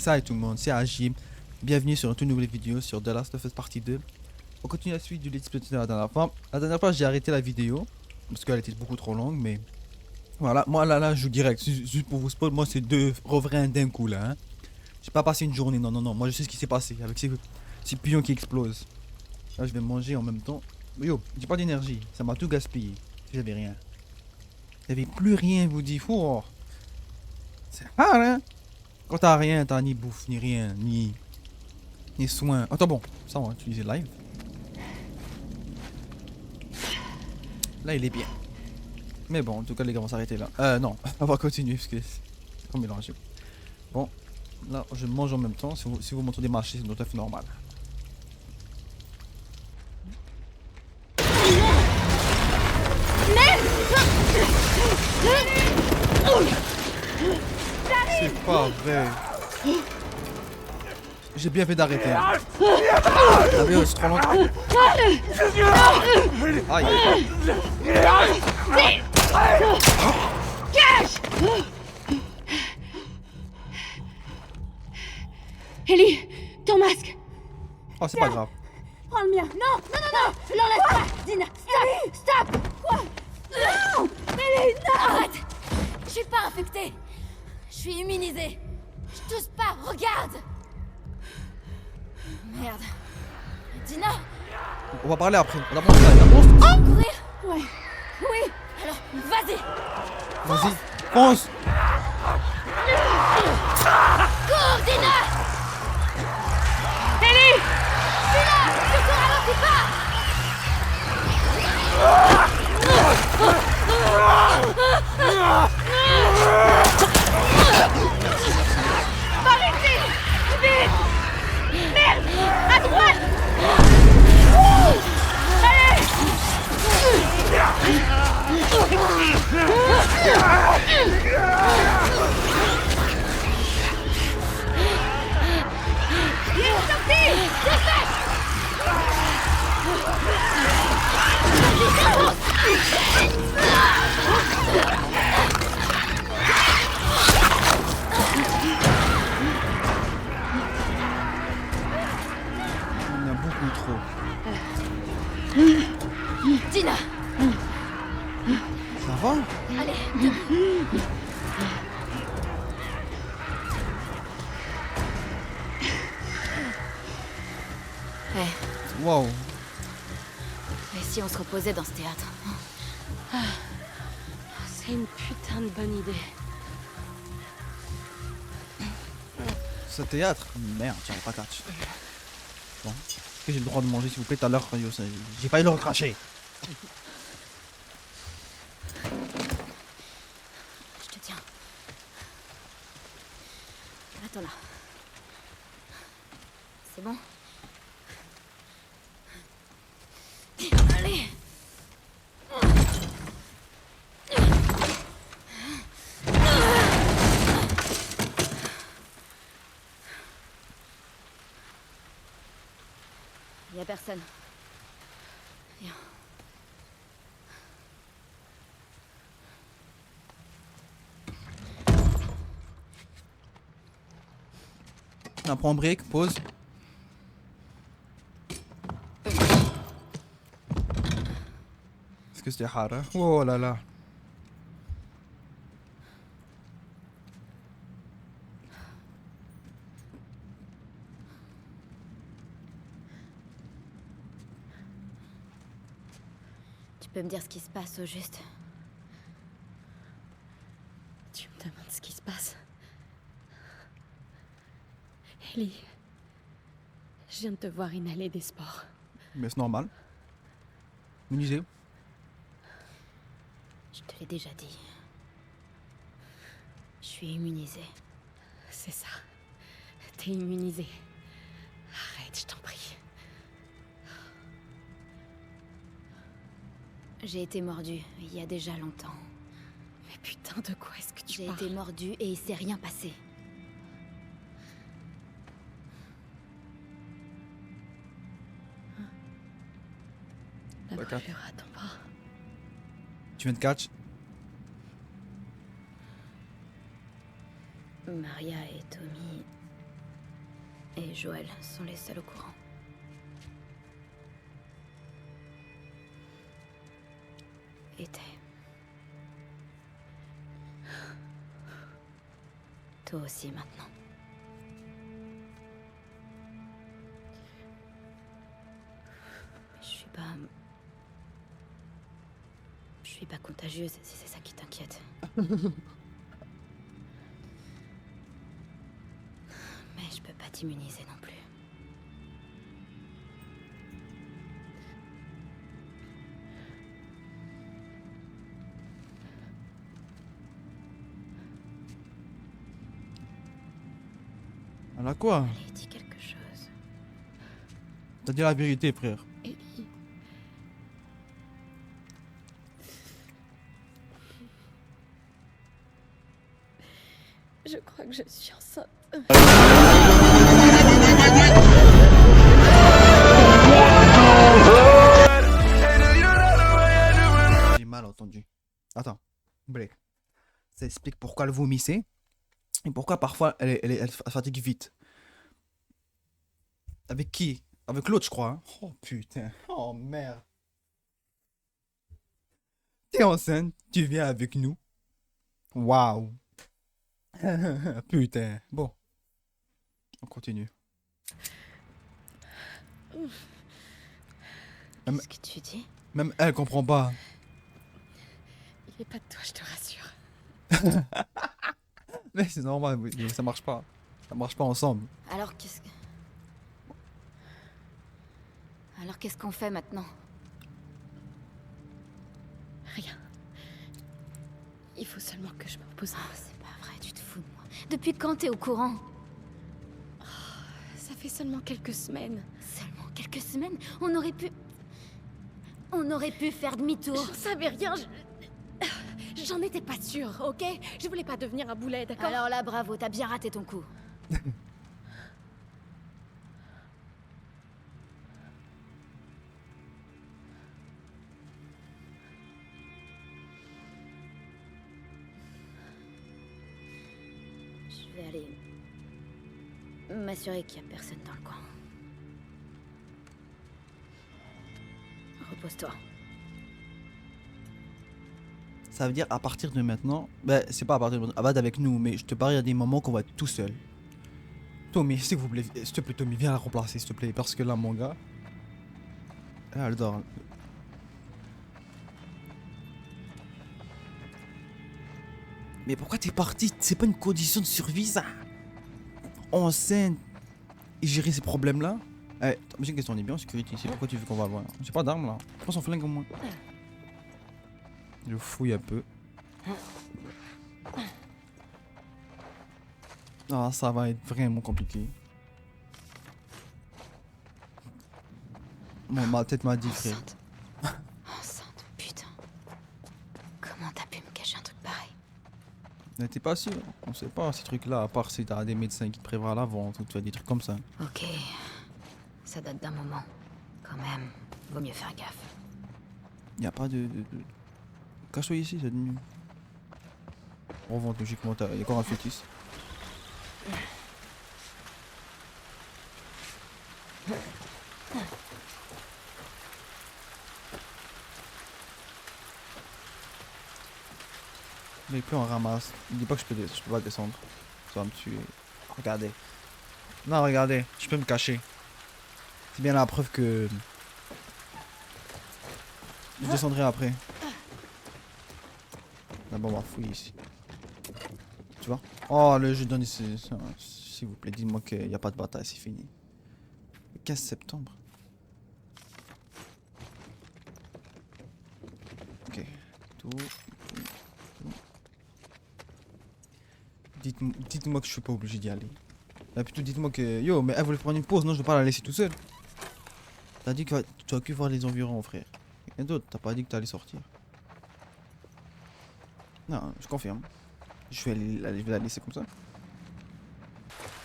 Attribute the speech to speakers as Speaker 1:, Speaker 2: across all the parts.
Speaker 1: Salut tout le monde, c'est Agim. Bienvenue sur une toute nouvelle vidéo sur The Last of Us Partie 2. On continue la suite du Let's Play de la dernière fois. La dernière fois, j'ai arrêté la vidéo parce qu'elle était beaucoup trop longue, mais voilà. Moi là, je joue direct. Juste pour vous spoil, moi c'est deux revrains d'un coup là. Hein. J'ai pas passé une journée, non. Moi je sais ce qui s'est passé avec ces pions qui explosent. Là, je vais manger en même temps. Yo, j'ai pas d'énergie, ça m'a tout gaspillé. J'avais rien. J'avais plus rien, vous dis. Oh, c'est rare, hein. Quand t'as rien, t'as ni bouffe, ni rien, ni soins. Attends, bon, ça on va utiliser live. Là, il est bien. Mais bon, en tout cas, les gars, on va s'arrêter là. Non, on va continuer parce que c'est trop mélangé. Bon, là, je mange en même temps. Si vous m'entendez marcher, c'est tout à fait normal. C'est pas vrai. J'ai bien fait d'arrêter. Ah mais c'est trop longtemps. Aïe.
Speaker 2: Cache! Ellie, ton masque!
Speaker 1: Oh, c'est pas grave.
Speaker 2: Prends le mien! Non! Je l'enlève pas! Dina, stop! Quoi? Non! Ellie, non! Arrête! Je suis pas infectée! Je suis immunisée! Je tousse pas, regarde! Merde! Dina!
Speaker 1: On va parler après. On a monstre là, il y a un monstre.
Speaker 2: Courir? Ouais. Oui! Alors, vas-y!
Speaker 1: Vas-y, fonce.
Speaker 2: Cours, Dina! Ellie! Dina! Surtout ralentis pas! Par ici! Vite! Merde! À droite! Allez! Il est sorti! Dépêche!
Speaker 1: Il y en a beaucoup trop.
Speaker 2: Dina!
Speaker 1: Ça va?
Speaker 2: Allez,
Speaker 1: Waouh.
Speaker 2: Et si on se reposait dans ce théâtre?
Speaker 3: C'est une putain de bonne idée.
Speaker 1: Ce théâtre? Merde, tiens, pas catch. Bon. Est-ce que j'ai le droit de manger s'il vous plaît tout à l'heure? J'ai failli le recracher.
Speaker 2: Je te tiens. Attends là. C'est bon? Allez! Y a personne. Viens.
Speaker 1: On prend un break, pause. Est-ce que c'était hard, hein? Oh là là.
Speaker 2: Tu peux me dire ce qui se passe au juste?
Speaker 3: Tu me demandes ce qui se passe? Ellie, je viens de te voir inhaler des spores.
Speaker 1: Mais c'est normal. Immunisé.
Speaker 2: Je te l'ai déjà dit. Je suis immunisée.
Speaker 3: C'est ça. T'es immunisé. Arrête, je t'en prie.
Speaker 2: J'ai été mordue il y a déjà longtemps.
Speaker 3: Mais putain, de quoi est-ce que tu
Speaker 2: J'ai
Speaker 3: parles?
Speaker 2: été mordue et il s'est rien passé.
Speaker 3: La
Speaker 1: D'accord.
Speaker 3: brûlure à ton bras.
Speaker 1: Tu viens de catch?
Speaker 2: Maria et Tommy et Joël sont les seuls au courant. Et toi aussi maintenant. Je suis pas contagieuse, si c'est ça qui t'inquiète. Mais je peux pas t'immuniser non plus.
Speaker 1: Alors quoi?
Speaker 2: Allez, dis quelque chose.
Speaker 1: T'as dit la vérité, frère.
Speaker 3: Ellie. Je crois que je suis enceinte.
Speaker 1: J'ai mal entendu. Attends, break. Ça explique pourquoi elle vomissait et pourquoi parfois elle fatigue vite. Avec qui? Avec l'autre, je crois. Hein. Oh putain. Oh merde. T'es enceinte, tu viens avec nous. Waouh. Putain. Bon. On continue.
Speaker 2: Qu'est-ce que tu dis?
Speaker 1: Même elle comprend pas.
Speaker 3: Il est pas de toi, je te rassure.
Speaker 1: Mais c'est normal, oui, ça marche pas. Ça marche pas ensemble.
Speaker 2: Alors qu'est-ce que... Alors qu'est-ce qu'on fait maintenant?
Speaker 3: Rien. Il faut seulement que je me repose.
Speaker 2: Ah, c'est pas vrai, tu te fous de moi. Depuis quand t'es au courant?
Speaker 3: Ça fait seulement quelques semaines.
Speaker 2: Seulement quelques semaines? On aurait pu faire demi-tour.
Speaker 3: J'en savais rien, j'en étais pas sûre, ok? Je voulais pas devenir un boulet, d'accord?
Speaker 2: Alors là, bravo, t'as bien raté ton coup. Je vais aller m'assurer qu'il y a personne dans le coin. Repose-toi.
Speaker 1: Ça veut dire à partir de maintenant, ben c'est pas à partir de maintenant, abad avec nous, mais je te parie, il y a des moments qu'on va être tout seul. Tommy, s'il vous plaît, s'il te plaît, Tommy, viens la remplacer, s'il te plaît, parce que là, mon gars, elle dort. Mais pourquoi t'es parti? C'est pas une condition de survie, ça. Enceinte et gérer ces problèmes-là. Eh, j'ai une question, on est bien en sécurité ici, pourquoi tu veux qu'on va loin? J'ai pas d'armes là, prends son flingue au moins. Je fouille un peu. Ah, ça va être vraiment compliqué. Bon, ma tête m'a dit, frère.
Speaker 2: Enceinte. Enceinte, putain. Comment t'as pu me cacher un truc pareil?
Speaker 1: Mais t'es pas sûr? On sait pas ces trucs-là, à part si t'as des médecins qui te prévoient à l'avance ou tu as des trucs comme ça.
Speaker 2: Ok. Ça date d'un moment. Quand même, vaut mieux faire gaffe.
Speaker 1: Y a pas de... Cache-toi ici, c'est mieux. Revente logiquement, y'a encore un fœtus. Mais puis on ramasse. Dis pas que je peux pas descendre. Ça va me tuer. Regardez. Non, regardez, je peux me cacher. C'est bien la preuve que... Je descendrai après. D'abord on va fouiller ici. Tu vois? Oh, le jeu donne ici. S'il vous plaît, dis-moi qu'il n'y a pas de bataille, c'est fini. Le 15 septembre. Ok. Tout. Dites-moi que je suis pas obligé d'y aller. Là, plutôt dites-moi que... Yo, mais elle voulait prendre une pause, non? Je vais pas la laisser tout seul. T'as dit que tu as pu voir les environs, frère. Rien d'autre, t'as pas dit que t'allais sortir. Non, je confirme. Je vais la laisser comme ça.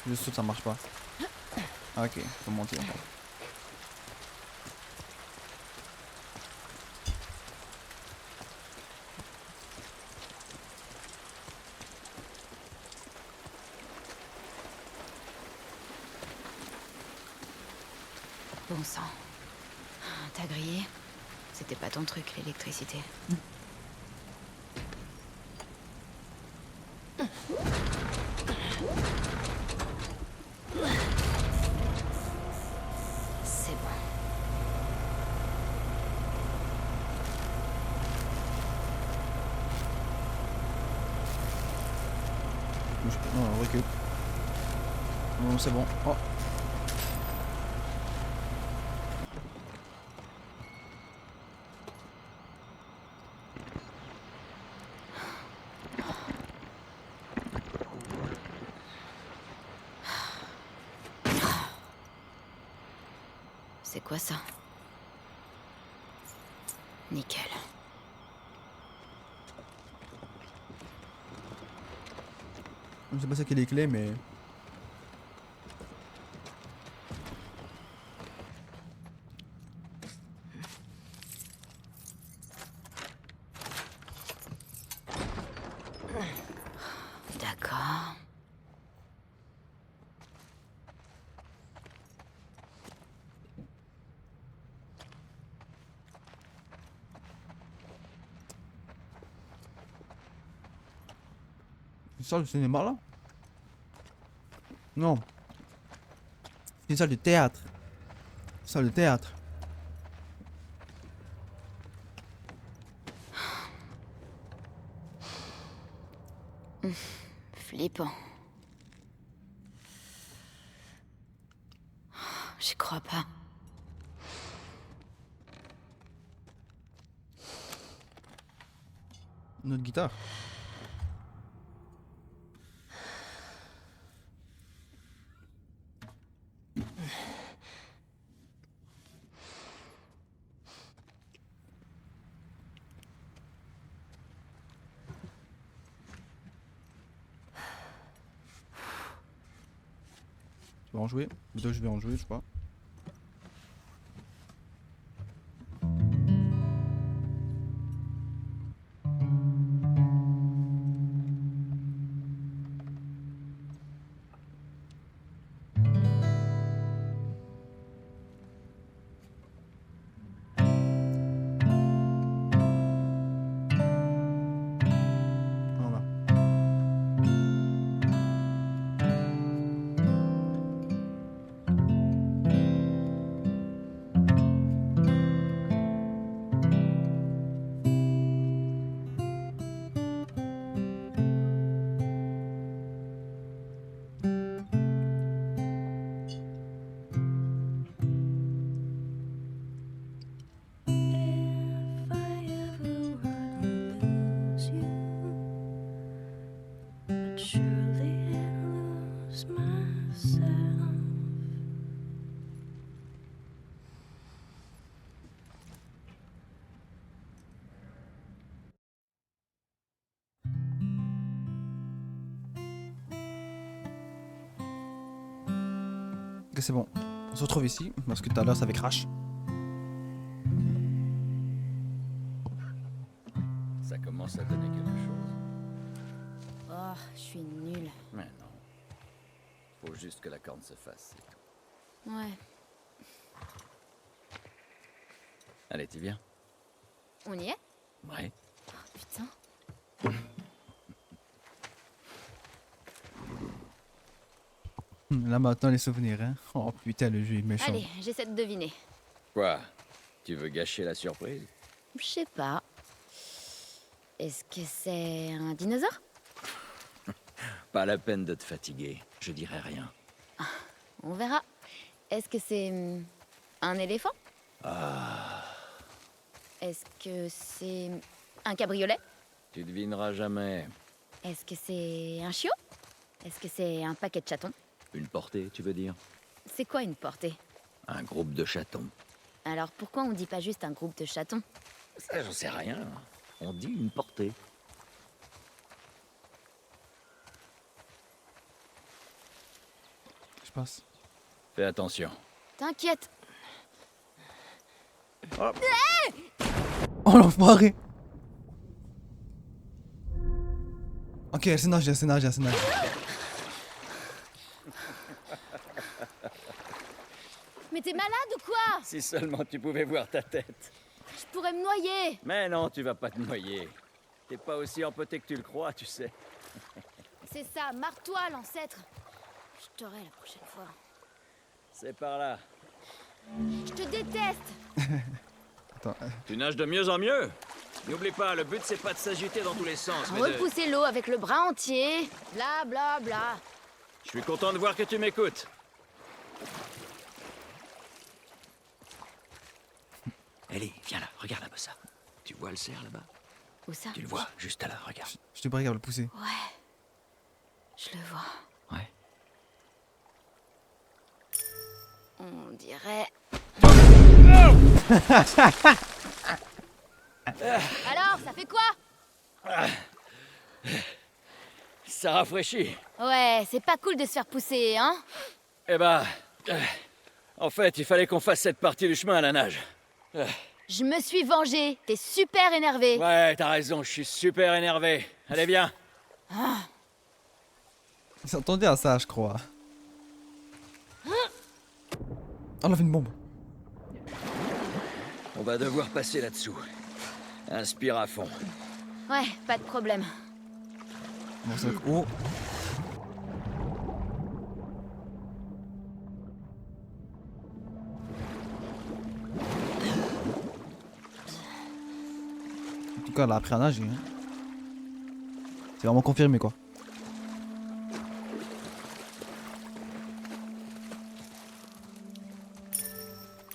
Speaker 1: Je saute, ça marche pas. Ah, ok, faut monter.
Speaker 3: Bon sang. T'as grillé? C'était pas ton truc, l'électricité. C'est bon.
Speaker 1: Non, on recule. Bon, c'est bon. Oh.
Speaker 3: C'est quoi ça? Nickel.
Speaker 1: Je sais pas c'est quelle est les clés, mais...
Speaker 3: D'accord.
Speaker 1: C'est une salle de cinéma là? Non. C'est une salle de théâtre. Salle de théâtre.
Speaker 3: Flippant. J'y crois pas.
Speaker 1: Notre guitare. Tu vas en jouer? Ou toi je vais en jouer, je sais pas. Voilà.
Speaker 4: If I ever were to lose you, I'd surely lose myself.
Speaker 1: Ok, c'est bon. On se retrouve ici, parce que tout à l'heure ça avait crash.
Speaker 5: Ça commence à donner quelque chose.
Speaker 3: Oh, je suis nulle.
Speaker 5: Mais non. Faut juste que la corne se fasse, c'est tout.
Speaker 3: Ouais.
Speaker 5: Allez, tu viens?
Speaker 3: On y est?
Speaker 5: Ouais.
Speaker 3: Oh, putain.
Speaker 1: Là maintenant les souvenirs, hein. Oh putain, le jeu est méchant.
Speaker 3: Allez, j'essaie de deviner.
Speaker 5: Quoi? Tu veux gâcher la surprise?
Speaker 3: Je sais pas. Est-ce que c'est un dinosaure?
Speaker 5: Pas la peine de te fatiguer. Je dirai rien.
Speaker 3: On verra. Est-ce que c'est un éléphant? Est-ce que c'est un cabriolet?
Speaker 5: Tu devineras jamais.
Speaker 3: Est-ce que c'est un chiot? Est-ce que c'est un paquet de chatons?
Speaker 5: Une portée, tu veux dire?
Speaker 3: C'est quoi une portée?
Speaker 5: Un groupe de chatons.
Speaker 3: Alors pourquoi on dit pas juste un groupe de chatons?
Speaker 5: Ça, j'en sais rien. On dit une portée.
Speaker 1: Je passe.
Speaker 5: Fais attention.
Speaker 3: T'inquiète.
Speaker 1: Oh l'enfoiré! Ok, elle s'est nagée, elle s'est nagée, elle s'est nagée.
Speaker 2: Mais t'es malade ou quoi?
Speaker 5: Si seulement tu pouvais voir ta tête.
Speaker 2: Je pourrais me noyer.
Speaker 5: Mais non, tu vas pas te noyer. T'es pas aussi empoté que tu le crois, tu sais.
Speaker 2: C'est ça, marre-toi, l'ancêtre. Je t'aurai la prochaine fois.
Speaker 5: C'est par là.
Speaker 2: Je te déteste.
Speaker 1: Attends,
Speaker 5: Tu nages de mieux en mieux. N'oublie pas, le but c'est pas de s'agiter dans tous les sens, mais de...
Speaker 2: Repousser l'eau avec le bras entier. Bla bla bla.
Speaker 5: Je suis content de voir que tu m'écoutes. Ellie, viens là, regarde un peu ça. Tu vois le cerf là-bas?
Speaker 2: Où ça?
Speaker 5: Tu le vois, juste là, regarde.
Speaker 1: je te prie, regarde le pousser.
Speaker 2: Ouais. Je le vois.
Speaker 5: Ouais.
Speaker 2: On dirait... Alors, ça fait quoi?
Speaker 5: Ça rafraîchit.
Speaker 2: Ouais, c'est pas cool de se faire pousser, hein?
Speaker 5: Eh ben... en fait, il fallait qu'on fasse cette partie du chemin à la nage.
Speaker 2: Je me suis vengée. T'es super énervé.
Speaker 5: Ouais, t'as raison, je suis super énervé. Allez, viens.
Speaker 1: Ils s'entendaient à ça, je crois. Oh, on a fait une bombe.
Speaker 5: On va devoir passer là-dessous. Inspire à fond.
Speaker 2: Ouais, pas de problème.
Speaker 1: Bon, c'est... Oh. En tout cas, elle a appris à nager. Hein. C'est vraiment confirmé, quoi.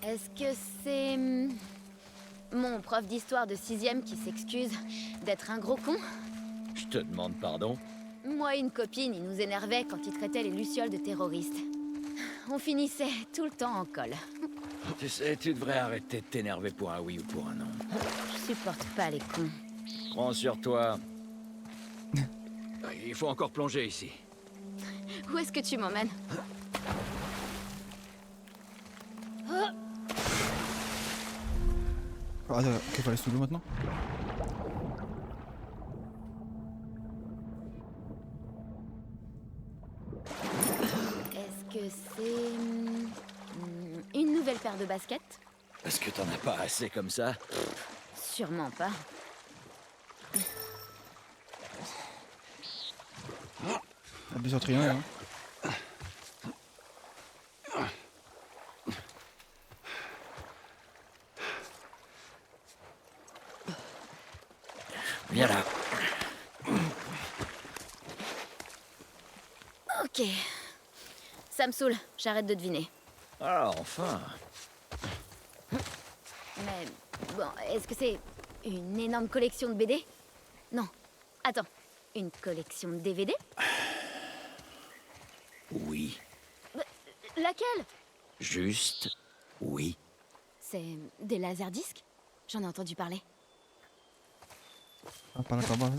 Speaker 2: Est-ce que c'est... mon prof d'histoire de 6ème qui s'excuse d'être un gros con?
Speaker 5: Je te demande pardon.
Speaker 2: Moi et une copine, il nous énervait quand il traitait les lucioles de terroristes. On finissait tout le temps en colle.
Speaker 5: Tu sais, tu devrais arrêter de t'énerver pour un oui ou pour un non.
Speaker 2: Je supporte pas les cons.
Speaker 5: Prends sur toi. Il faut encore plonger ici.
Speaker 2: Où est-ce que tu m'emmènes?
Speaker 1: Ah, attends, ok, faut aller sous l'eau maintenant.
Speaker 2: Est-ce que c'est... une nouvelle paire de baskets?
Speaker 5: Est-ce que t'en as pas assez comme ça?
Speaker 2: Sûrement pas.
Speaker 1: Appuie sur triangle. Hein.
Speaker 5: Viens là.
Speaker 2: Ok. Ça me saoule, j'arrête de deviner.
Speaker 5: Ah, enfin.
Speaker 2: Mais bon, est-ce que c'est une énorme collection de BD? Non. Attends, une collection de DVD?
Speaker 5: Oui.
Speaker 2: Laquelle?
Speaker 5: Juste oui.
Speaker 2: C'est des laserdiscs? J'en ai entendu parler.
Speaker 1: Ah, pas là, pas là.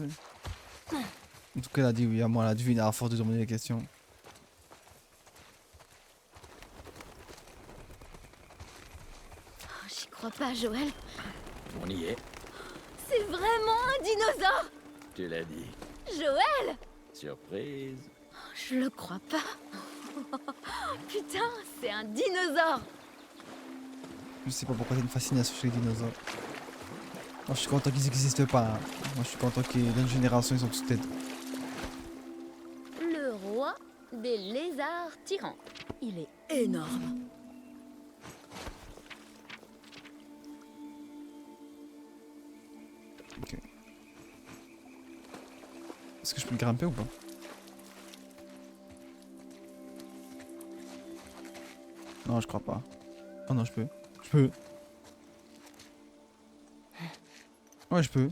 Speaker 1: En tout cas, elle a dit oui à moi, elle a deviné à force de demander des questions.
Speaker 2: Oh, j'y crois pas, Joël.
Speaker 5: On y est.
Speaker 2: C'est vraiment un dinosaure!
Speaker 5: Tu l'as dit.
Speaker 2: Joël!
Speaker 5: Surprise.
Speaker 2: Je le crois pas. Putain, c'est un dinosaure!
Speaker 1: Je sais pas pourquoi t'as une fascination chez les dinosaures. Moi, je suis content qu'ils n'existent pas. Hein. Moi, je suis content qu'il y ait une génération, ils sont tous têtes.
Speaker 2: Le roi des lézards tyrans. Il est énorme.
Speaker 1: Ok. Est-ce que je peux le grimper ou pas? Non, je crois pas. Oh non, je peux. Je peux. Ouais, je peux.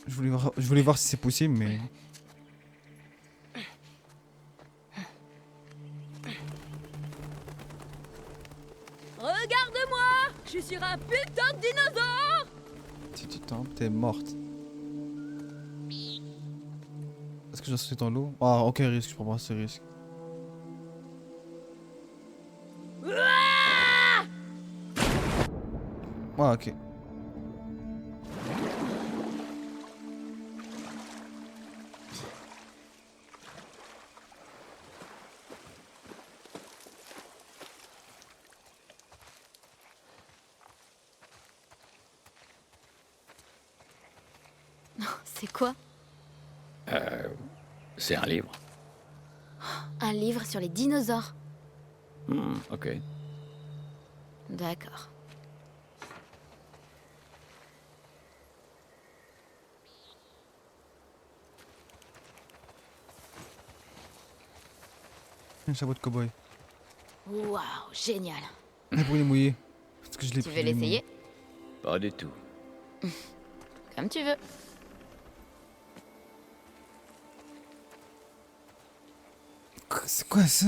Speaker 1: Je voulais voir si c'est possible, mais...
Speaker 2: Regarde-moi! Je suis sur un putain de dinosaure!
Speaker 1: Si tu tombes, t'es morte. Est-ce que je dois sauter dans l'eau? Ah, aucun risque, je prends pas ce risque. Ah, ok.
Speaker 3: C'est quoi?
Speaker 5: C'est un livre.
Speaker 3: Un livre sur les dinosaures.
Speaker 5: Ok.
Speaker 3: D'accord.
Speaker 1: Un chapeau de cow-boy.
Speaker 3: Waouh, génial.
Speaker 1: Un brûlé mouillé. Parce que je l'ai
Speaker 3: Tu
Speaker 1: pris,
Speaker 3: veux l'essayer?
Speaker 5: Pas du tout.
Speaker 3: Comme tu veux.
Speaker 1: C'est quoi ça?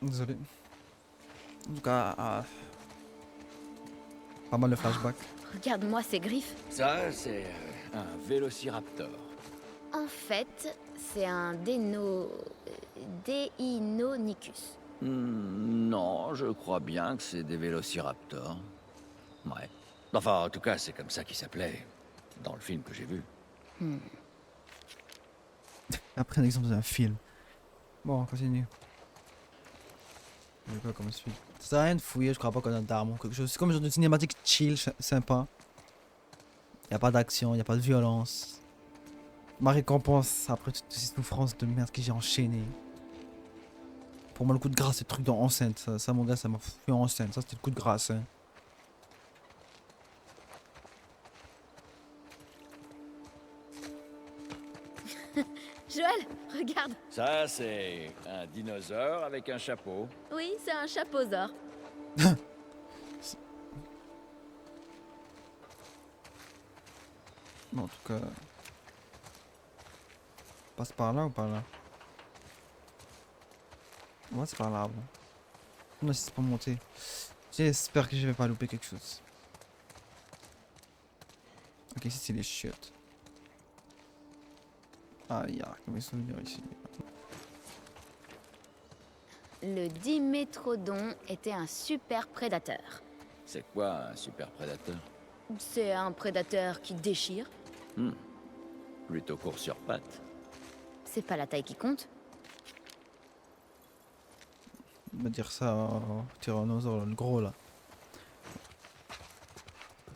Speaker 1: Désolé. En tout cas, pas mal de flashbacks.
Speaker 3: Regarde-moi ces griffes.
Speaker 5: Ça, c'est un vélociraptor.
Speaker 3: En fait, c'est un Deinonychus.
Speaker 5: Non, je crois bien que c'est des vélociraptors. Ouais. Enfin, en tout cas, c'est comme ça qu'il s'appelait dans le film que j'ai vu.
Speaker 1: Après un exemple d'un film. Bon, on continue. Il y a quoi comme suite? Ça sert à rien de fouiller, je crois pas qu'on a d'armes ou quelque chose. C'est comme un genre de cinématique chill, sympa. Y a pas d'action, y a pas de violence. Ma récompense après toutes ces souffrances de merde que j'ai enchaînées. Pour moi, le coup de grâce, c'est le truc dans Enceinte. Ça, mon gars, ça m'a fait Enceinte. Ça, c'était le coup de grâce. Hein.
Speaker 3: Joël, regarde.
Speaker 5: Ça, c'est un dinosaure avec un chapeau.
Speaker 3: Oui, c'est un chapeausaure.
Speaker 1: Bon, en tout cas. Passe par là ou par là? Ouais, c'est par là. Bon. Non, si c'est pour monter. J'espère que je vais pas louper quelque chose. Ok, ici c'est les chiottes. Ah, il y a mes souvenirs ici.
Speaker 3: Le Dimétrodon était un super prédateur.
Speaker 5: C'est quoi un super prédateur?
Speaker 3: C'est un prédateur qui déchire.
Speaker 5: Plutôt court sur pattes.
Speaker 3: C'est pas la taille qui compte.
Speaker 1: On va dire ça au tyrannosaure, le gros là.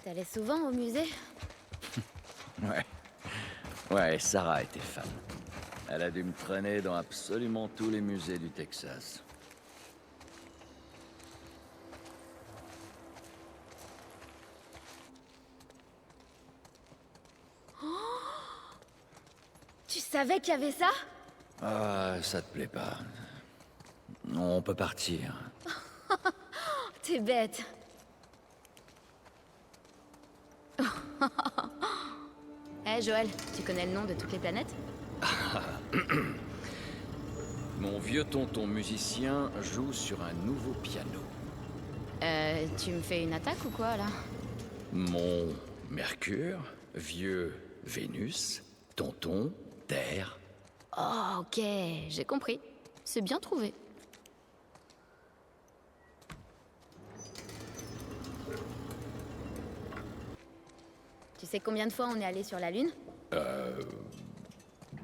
Speaker 3: T'allais souvent au musée?
Speaker 5: Ouais. Ouais, Sarah était fan. Elle a dû me traîner dans absolument tous les musées du Texas.
Speaker 3: Tu savais qu'il y avait ça?
Speaker 5: Ah, ça te plaît pas. On peut partir.
Speaker 3: T'es bête. Eh Joël, tu connais le nom de toutes les planètes?
Speaker 5: Mon vieux tonton musicien joue sur un nouveau piano.
Speaker 3: Tu me fais une attaque ou quoi là?
Speaker 5: Mon Mercure, vieux Vénus, tonton, Terre.
Speaker 3: Oh ok, j'ai compris. C'est bien trouvé. Tu sais combien de fois on est allé sur la Lune?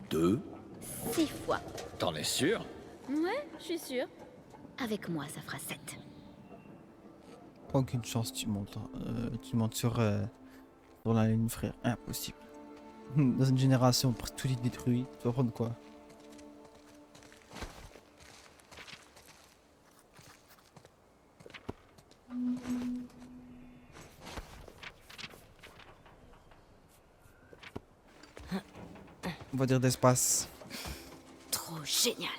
Speaker 5: 2.
Speaker 3: 6 fois.
Speaker 5: T'en es sûr?
Speaker 3: Ouais, je suis sûre. Avec moi, ça fera 7.
Speaker 1: Aucune chance, tu montes sur la ligne, frère. Impossible. Dans une génération, tout est détruit. Tu vas prendre quoi? On va dire d'espace.
Speaker 3: Trop génial.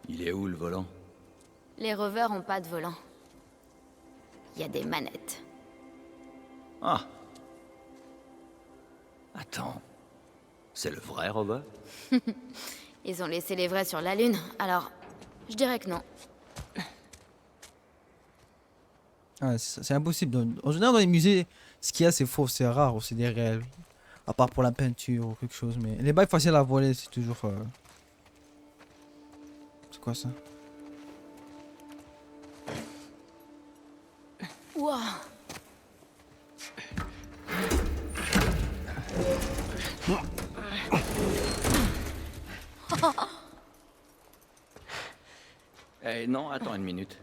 Speaker 5: Il est où le volant?
Speaker 3: Les rovers ont pas de volant. Il y a des manettes.
Speaker 5: Ah. Attends. C'est le vrai rover?
Speaker 3: Ils ont laissé les vrais sur la Lune, alors je dirais que non.
Speaker 1: Ah, c'est impossible. En général, dans les musées, ce qu'il y a, c'est faux, c'est rare ou c'est des réels. À part pour la peinture ou quelque chose. Mais les bails faciles à voler, c'est toujours. C'est quoi ça?
Speaker 3: Wow.
Speaker 5: Eh non, attends une minute.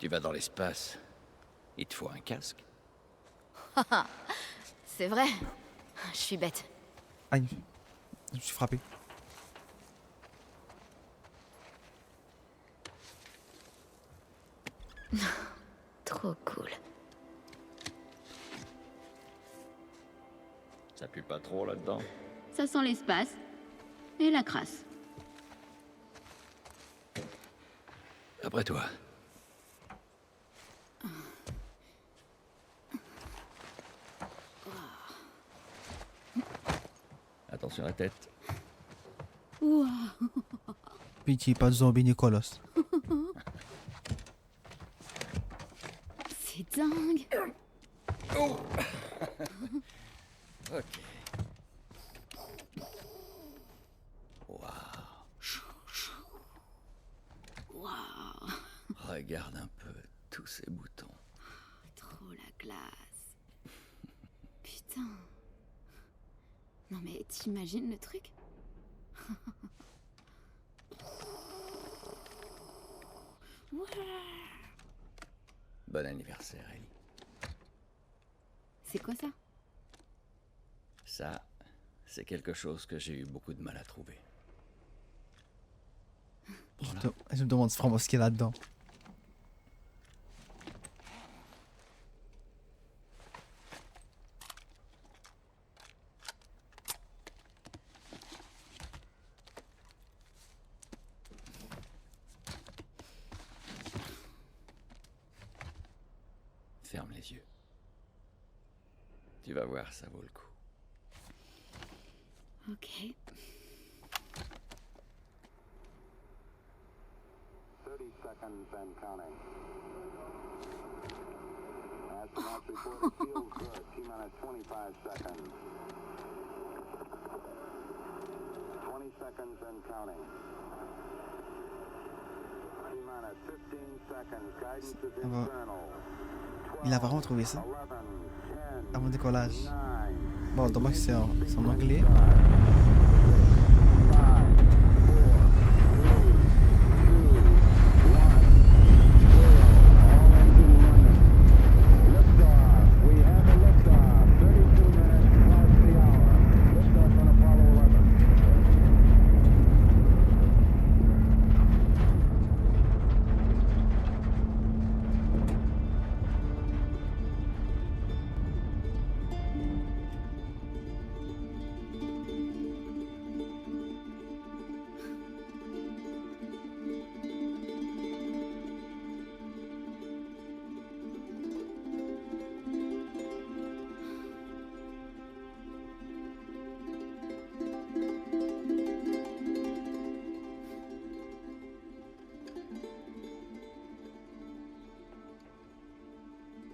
Speaker 5: Tu vas dans l'espace, il te faut un casque.
Speaker 3: C'est vrai. Je suis bête.
Speaker 1: Aïe, je me suis frappé.
Speaker 3: Trop cool.
Speaker 5: Ça pue pas trop là-dedans?
Speaker 2: Ça sent l'espace. Et la crasse.
Speaker 5: Après toi. Attention à la tête.
Speaker 1: Pitié, pas de zombie Nicolas.
Speaker 2: C'est dingue.
Speaker 5: Ok. Waouh. Regarde un peu tous ces boutons.
Speaker 2: Trop la classe. Putain. Non mais t'imagines le truc?
Speaker 5: Bon anniversaire, Ellie.
Speaker 2: C'est quoi ça?
Speaker 5: Ça, c'est quelque chose que j'ai eu beaucoup de mal à trouver.
Speaker 1: Je me demande vraiment ce qu'il y a là-dedans.
Speaker 5: Ferme les yeux. Tu vas voir, ça vaut le coup.
Speaker 2: Ok.
Speaker 6: 30 seconds and counting. Astronauts report it feels good. T-minus 25 seconds. 20 seconds and counting. T-minus 15 seconds. Guidance is internal.
Speaker 1: Il a vraiment trouvé ça
Speaker 6: 11, 10,
Speaker 1: avant le décollage.
Speaker 6: 9,
Speaker 1: Bon, dommage que c'est en anglais.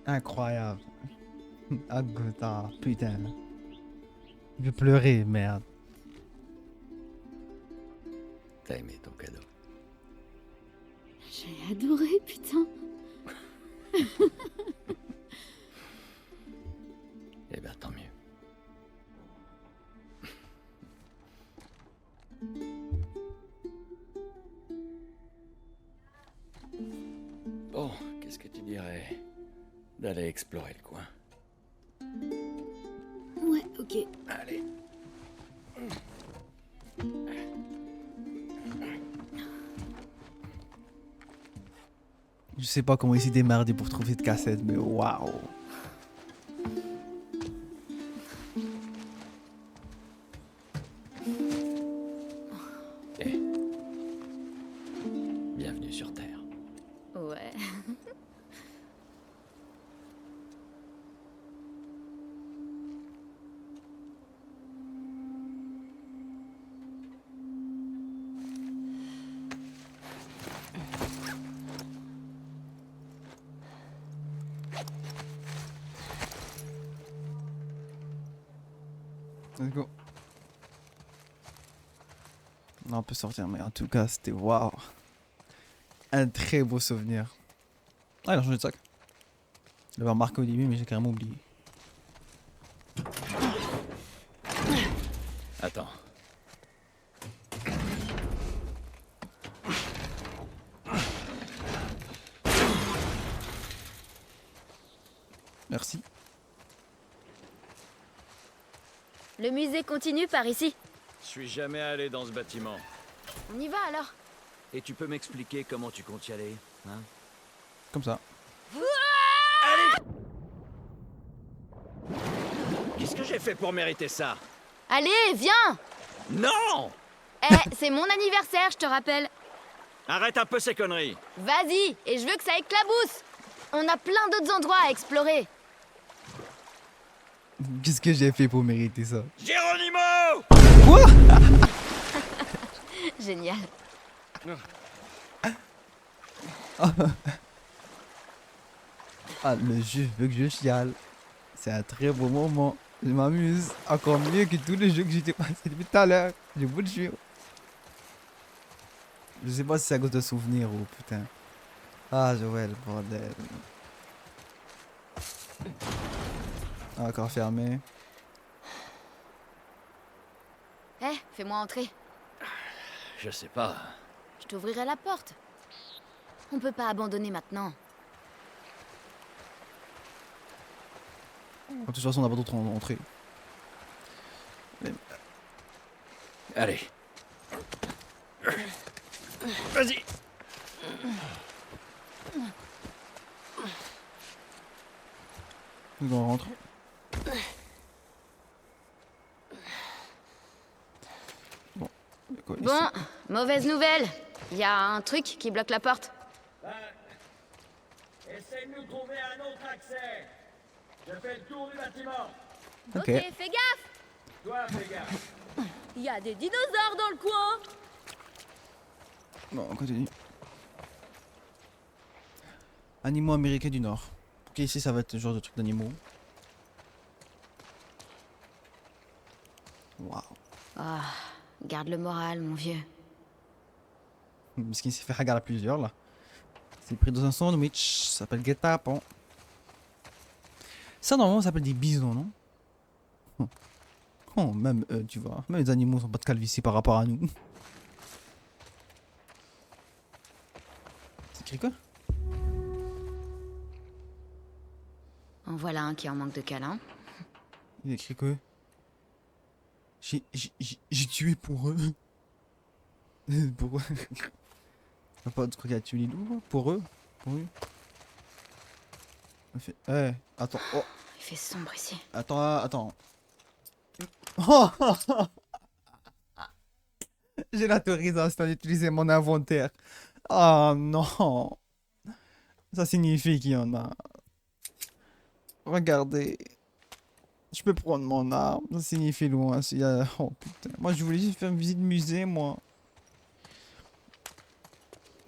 Speaker 1: 'Incroyable. Ah putain. Je vais pleurer, merde.
Speaker 5: T'as aimé ton cadeau?
Speaker 2: J'ai adoré, putain.
Speaker 5: Eh ben, tant mieux. Bon, qu'est-ce que tu dirais d'aller explorer le coin?
Speaker 2: Ouais, ok.
Speaker 5: Allez.
Speaker 1: Je sais pas comment il s'est démerdé pour trouver cette cassette, mais waouh.
Speaker 5: Eh. Bienvenue sur Terre.
Speaker 3: Ouais.
Speaker 1: Let's go. Non, on peut sortir, mais en tout cas, c'était waouh. Un très beau souvenir. Ah, il a changé de sac. Je l'avais remarqué au début, mais j'ai carrément oublié.
Speaker 5: Attends.
Speaker 1: Merci.
Speaker 2: Le musée continue par ici.
Speaker 5: Je suis jamais allé dans ce bâtiment.
Speaker 2: On y va alors.
Speaker 5: Et tu peux m'expliquer comment tu comptes y aller, hein?
Speaker 1: Comme ça.
Speaker 5: Qu'est-ce que j'ai fait pour mériter ça?
Speaker 2: Allez, viens.
Speaker 5: Non!
Speaker 2: Eh, c'est mon anniversaire, je te rappelle.
Speaker 5: Arrête un peu ces conneries.
Speaker 2: Vas-y, et je veux que ça éclabousse. On a plein d'autres endroits à explorer.
Speaker 1: Qu'est-ce que j'ai fait pour mériter ça?
Speaker 5: Geronimo!
Speaker 1: Quoi?
Speaker 2: Génial.
Speaker 1: Ah, le jeu veut que je chiale. C'est un très beau moment. Je m'amuse encore mieux que tous les jeux que j'étais passé depuis tout à l'heure. Je vous le jure. Je sais pas si c'est à cause de souvenirs ou putain. Ah, Joël, bordel. Ah, encore fermé.
Speaker 2: Eh, fais-moi entrer.
Speaker 5: Je sais pas.
Speaker 2: Je t'ouvrirai la porte. On peut pas abandonner maintenant.
Speaker 1: De toute façon, on n'a pas d'autre entrée.
Speaker 5: Allez. Vas-y.
Speaker 1: Nous on rentre. Bon. Il y a quoi ici?
Speaker 2: Bon, mauvaise nouvelle. Il y a un truc qui bloque la porte.
Speaker 5: Essaye de nous trouver un autre accès. Je fais le tour du bâtiment.
Speaker 1: Ok.
Speaker 2: Fais gaffe.
Speaker 5: Toi, fais gaffe.
Speaker 2: Il y a des dinosaures dans le coin.
Speaker 1: Bon, on continue. Animaux américains du Nord. Ok, ici ça va être le genre de truc d'animaux. Waouh.
Speaker 2: Ah, garde le moral, mon vieux.
Speaker 1: Parce qu'il s'est fait regarder à plusieurs là. C'est pris dans un sandwich. Ça s'appelle guet-apens. Ça normalement ça s'appelle des bisons, non? Oh, même eux, tu vois. Même les animaux sont pas de calvitie par rapport à nous. C'est écrit quoi?
Speaker 2: En voilà un qui en manque de câlin.
Speaker 1: Il est écrit quoi? J'ai tué pour eux. Pour eux. T'as pas de truc à tuer les loups? Pour eux? Pour eux? On fait... Eh, attends. Oh,
Speaker 2: Il fait sombre ici.
Speaker 1: attends. Oh j'ai l'autorisation d'utiliser mon inventaire. Oh non. Ça signifie qu'il y en a. Regardez. Je peux prendre mon arme. Ça signifie loin. S'il y a... Oh putain. Moi je voulais juste faire une visite musée moi.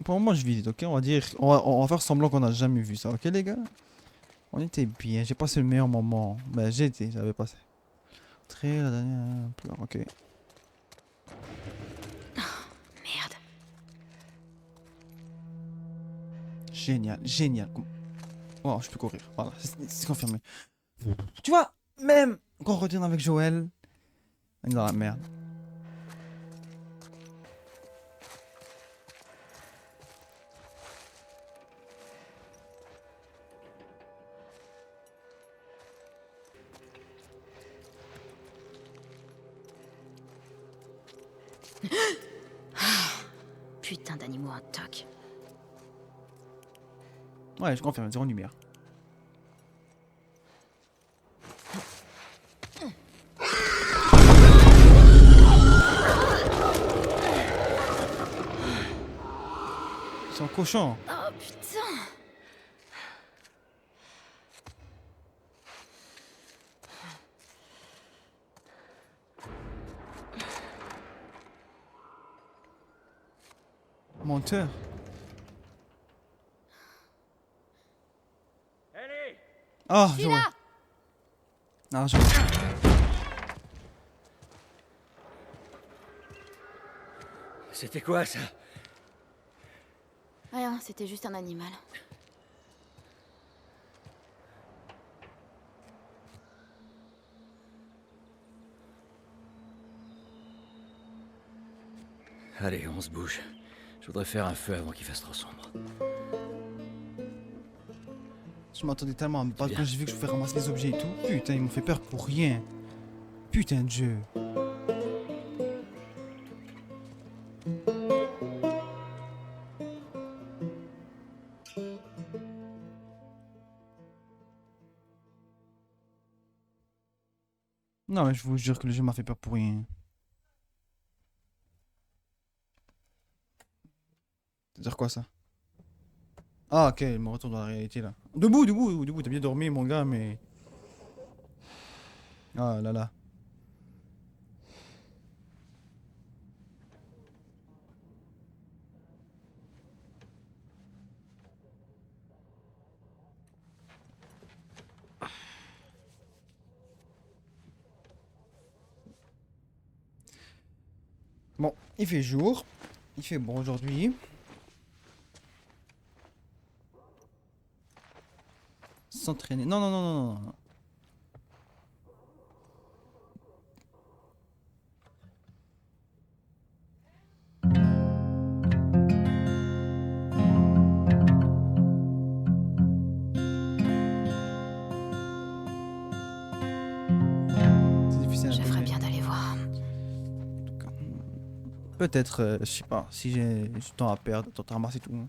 Speaker 1: Pour le moment je visite, ok? On va dire. On va faire semblant qu'on n'a jamais vu ça, ok les gars? On était bien. J'ai passé le meilleur moment. Ben j'avais passé. Très la dernière. Ok.
Speaker 2: Merde.
Speaker 1: Génial. Oh, je peux courir. Voilà, c'est confirmé. Tu vois, même quand on retourne avec Joël, on est dans la merde.
Speaker 2: Putain d'animaux en toc.
Speaker 1: Ouais, je confirme, zéro lumière. C'est un cochon.
Speaker 2: Oh putain.
Speaker 1: Menteur.
Speaker 5: Allez!
Speaker 1: Ah,
Speaker 2: Je suis
Speaker 1: Joël.
Speaker 2: là.
Speaker 1: Ah, Joël.
Speaker 5: C'était quoi ça?
Speaker 2: Rien, c'était juste un animal.
Speaker 5: Allez, on se bouge. Je voudrais faire un feu avant qu'il fasse trop sombre.
Speaker 1: Je m'attendais tellement à me battre
Speaker 5: bien.
Speaker 1: quand j'ai vu que je pouvais ramasser des objets et tout. Putain, ils m'ont fait peur pour rien. Putain de jeu. Non, mais je vous jure que le jeu m'a fait peur pour rien. C'est-à-dire quoi ça? Ah, ok, il me retourne dans la réalité là. Debout, debout, debout, t'as bien dormi mon gars, mais. Ah là là. Bon, il fait jour. Il fait bon aujourd'hui. S'entraîner. Non, non, non, non, non, non. C'est difficile à
Speaker 3: Je ferais
Speaker 1: intégrer.
Speaker 3: bien d'aller voir.
Speaker 1: Peut-être, je sais pas, si j'ai du temps à perdre, temps à ramasser tout.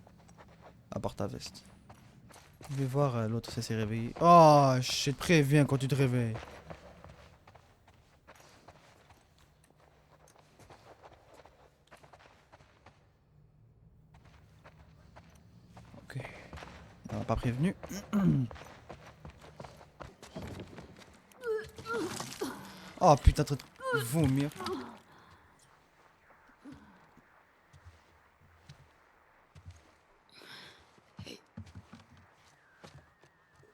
Speaker 1: À part ta veste. Je vais voir l'autre, ça s'est réveillé. Oh, je te préviens quand tu te réveilles. Ok. On m'a pas prévenu. Oh putain, t'es en train de vomir.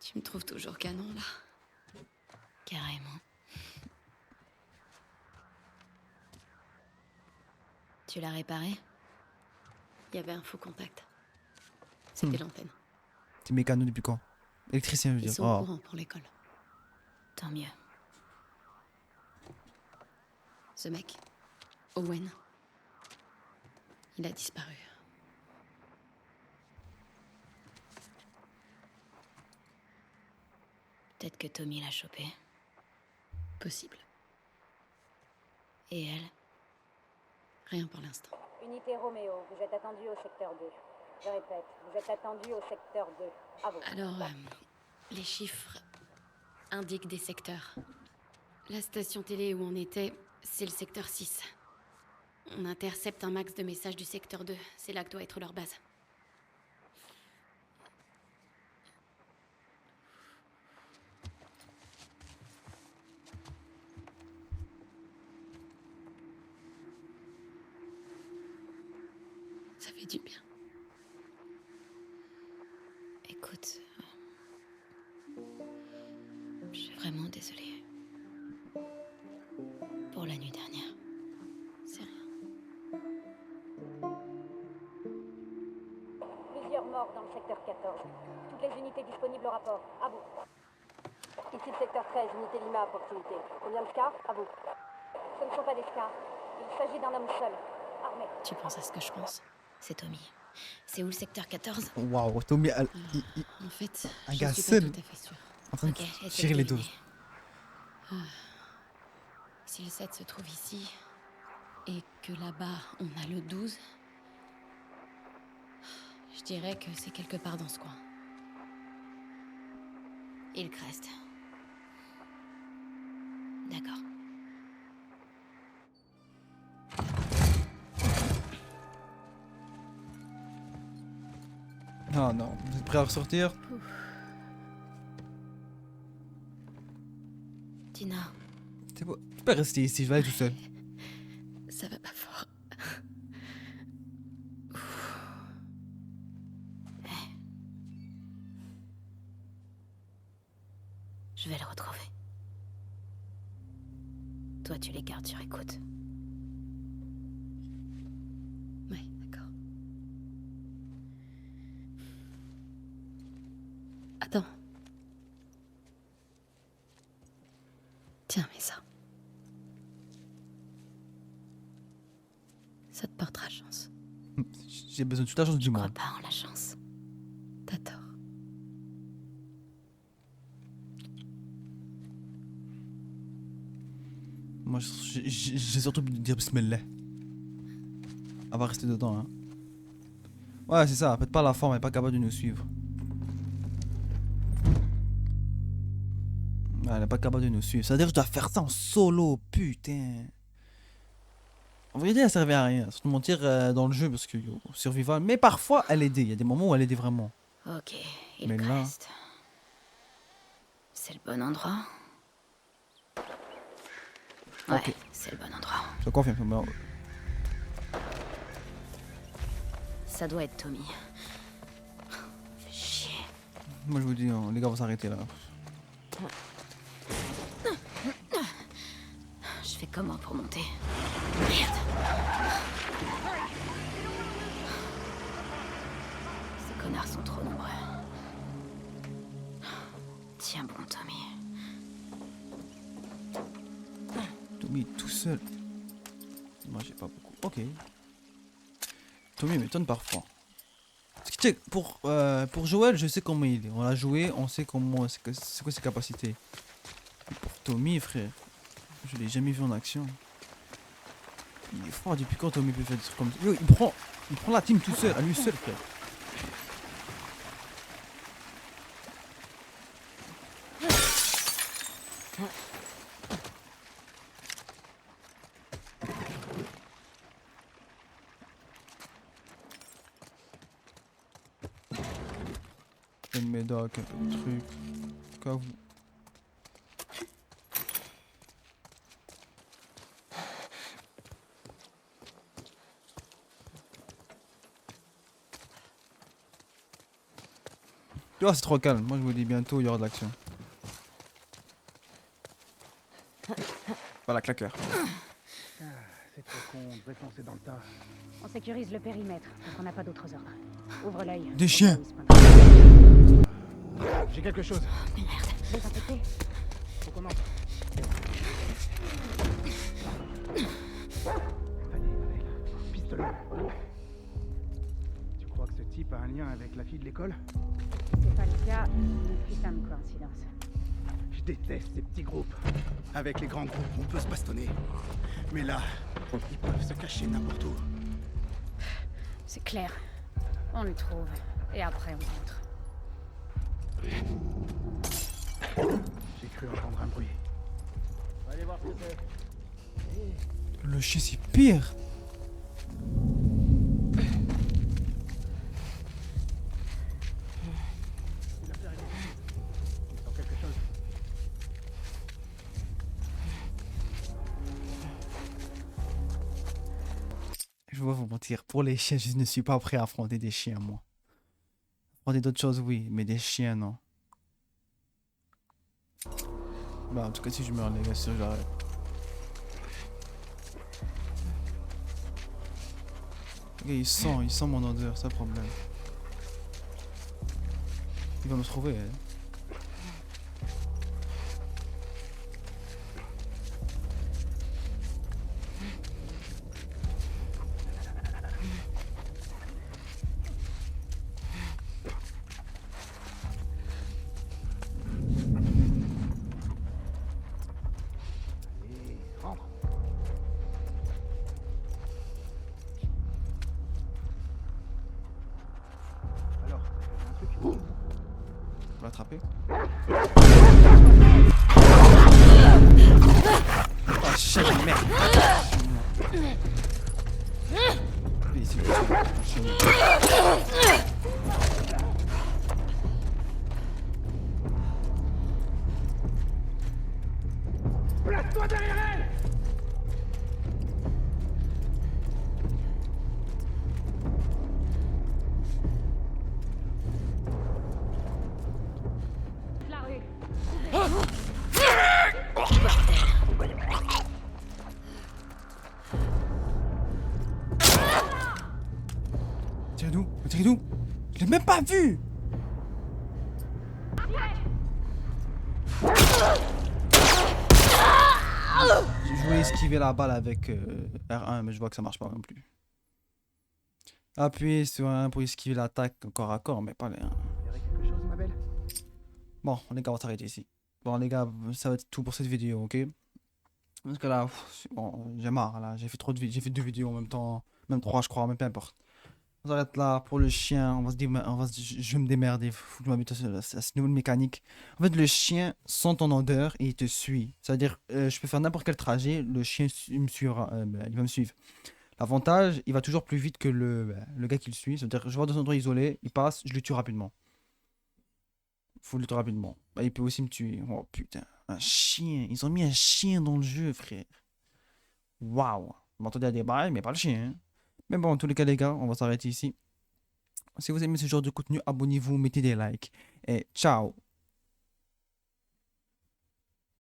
Speaker 3: Tu me trouves toujours canon, là? Carrément. Tu l'as réparé? Il y avait un faux contact. C'était l'antenne.
Speaker 1: T'es mécano depuis quand? Électricien, je veux
Speaker 3: Ils
Speaker 1: dire.
Speaker 3: sont au
Speaker 1: Oh.
Speaker 3: courant pour l'école. Tant mieux. Ce mec, Owen, il a disparu. Peut-être que Tommy l'a chopé. Possible. Et elle? Rien pour l'instant.
Speaker 7: Unité Roméo, vous êtes attendu au secteur 2. Je répète, vous êtes attendu au secteur 2. À vous.
Speaker 3: Alors, les chiffres indiquent des secteurs. La station télé où on était, c'est le secteur 6. On intercepte un max de messages du secteur 2. C'est là que doit être leur base. Ça fait du bien. Écoute, je suis vraiment désolée. Pour la nuit dernière. C'est rien.
Speaker 7: Plusieurs morts dans le secteur 14. Toutes les unités disponibles au rapport. À vous. Ici le secteur 13, unité Lima à proximité. Combien de scars? À vous. Ce ne sont pas des scars. Il s'agit d'un homme seul, armé.
Speaker 3: Tu penses à ce que je pense? C'est Tommy. C'est où le secteur 14?
Speaker 1: Waouh, Tommy,
Speaker 3: En fait,
Speaker 1: un
Speaker 3: je
Speaker 1: gars
Speaker 3: suis pas
Speaker 1: seul.
Speaker 3: tout à fait sûre.
Speaker 1: En train de
Speaker 3: Ok, essaie
Speaker 1: tirer
Speaker 3: de
Speaker 1: les
Speaker 3: deviner.
Speaker 1: doses.
Speaker 3: Ah. Si le 7 se trouve ici, et que là-bas, on a le 12, je dirais que c'est quelque part dans ce coin. Hillcrest. D'accord.
Speaker 1: Ah non, vous êtes prêts à ressortir?
Speaker 3: Tina,
Speaker 1: C'est bon. Tu peux rester ici, je vais aller tout seul.
Speaker 3: ça va pas fort. Je vais le retrouver. Toi, tu les gardes sur écoute. Ouais, d'accord. Attends. Tiens, mets ça. Ça te portera chance.
Speaker 1: J'ai besoin de toute la chance du
Speaker 3: Je crois
Speaker 1: monde.
Speaker 3: pas en la chance. T'as tort.
Speaker 1: Moi, j'ai surtout envie de dire bismillah. Elle va rester dedans, hein. Ouais, c'est ça. Elle pète pas la forme, elle est pas capable de nous suivre. Ouais, elle est pas capable de nous suivre. C'est-à-dire que je dois faire ça en solo, putain. En vérité, elle servait à rien. Sans te mentir dans le jeu, parce que yo, survival. Mais parfois, elle aidait. Il y a des moments où elle aidait vraiment.
Speaker 3: Ok, il
Speaker 1: Mais là-
Speaker 3: reste. C'est le bon endroit? Ouais,
Speaker 1: Ok.
Speaker 3: c'est le bon endroit.
Speaker 1: Je confirme. Mais...
Speaker 3: Ça doit être Tommy. Fais chier.
Speaker 1: Moi, je vous dis, les gars vont s'arrêter là.
Speaker 3: Je fais comment pour monter? Merde. Ces connards sont trop nombreux. Tiens bon, Tommy.
Speaker 1: Tommy est tout seul. Moi, j'ai pas beaucoup. Ok. Tommy m'étonne parfois. Parce que, tu sais, pour Joël, je sais comment il est. On l'a joué, on sait comment, c'est quoi ses capacités. Mais pour Tommy, frère, je l'ai jamais vu en action. Il est fort. Depuis quand Tommy peut faire des trucs comme ça? Yo, il prend la team tout seul, à lui seul, frère. Une médoc, un peu de trucs. Qu'à vous. Tu vois, c'est trop calme. Moi, je vous dis bientôt, il y aura de l'action. Voilà, claqueur.
Speaker 8: C'est trop con, on devrait foncer dans le tas.
Speaker 7: On sécurise le périmètre, donc on n'a pas d'autres ordres. Ouvre l'œil.
Speaker 1: Des chiens.
Speaker 8: J'ai quelque chose.
Speaker 7: Vous infectés?
Speaker 8: Faut qu'on entre. Allez, Annelle. Pistolet. Tu crois que ce type a un lien avec la fille de l'école?
Speaker 7: C'est pas le cas. Putain de coïncidence.
Speaker 8: Je déteste ces petits groupes. Avec les grands groupes, on peut se bastonner. Mais là, ils peuvent se cacher n'importe où.
Speaker 7: C'est clair. On le trouve. Et après, on rentre.
Speaker 8: J'ai cru entendre un bruit. Allez voir ce que c'est.
Speaker 1: Le chien, c'est pire.
Speaker 8: L'affaire est difficile. Il sent quelque chose.
Speaker 1: Je vais vous mentir, pour les chiens, je ne suis pas prêt à affronter des chiens, moi. Affronter d'autres choses, oui, mais des chiens, non. Bah, en tout cas, si je meurs, les gars, c'est sûr que j'arrête. Ok, il sent mon odeur, c'est le problème. Il va me trouver, hein.
Speaker 8: Allez, rentre. Alors, un truc.
Speaker 1: On va l'attraper. Oh, chien de merde. Allez, ici, chien de merde.
Speaker 8: Place-toi derrière elle!
Speaker 7: La rue.
Speaker 1: Tiens d'où? Tiens d'où? Je l'ai même pas vu! Je voulais esquiver la balle avec R1, mais je vois que ça marche pas non plus. Appuyez sur 1 pour esquiver l'attaque corps à corps, mais pas les 1.
Speaker 8: Il y aurait quelque chose, ma belle?
Speaker 1: Bon, les gars, on va s'arrêter ici. Bon, les gars, ça va être tout pour cette vidéo, ok? Parce que là, c'est bon, j'ai marre là. J'ai fait trop de j'ai fait 2 vidéos en même temps. Même 3, je crois, mais peu importe. On s'arrête là pour le chien. On va se dire, je vais me démerder. Faut que je m'habitue à cette nouvelle mécanique. En fait, le chien sent ton odeur et il te suit. C'est-à-dire, je peux faire n'importe quel trajet, le chien me suivra. Il va me suivre. L'avantage, il va toujours plus vite que le gars qui le suit. C'est-à-dire, je vois dans un endroit isolé, il passe, je le tue rapidement. Faut le tuer rapidement. Bah, il peut aussi me tuer. Oh putain, un chien. Ils ont mis un chien dans le jeu, frère. Waouh. Je m'entendais à des bails, mais pas le chien, hein. Mais bon, en tous les cas, les gars, on va s'arrêter ici. Si vous aimez ce genre de contenu, abonnez-vous, mettez des likes. Et ciao.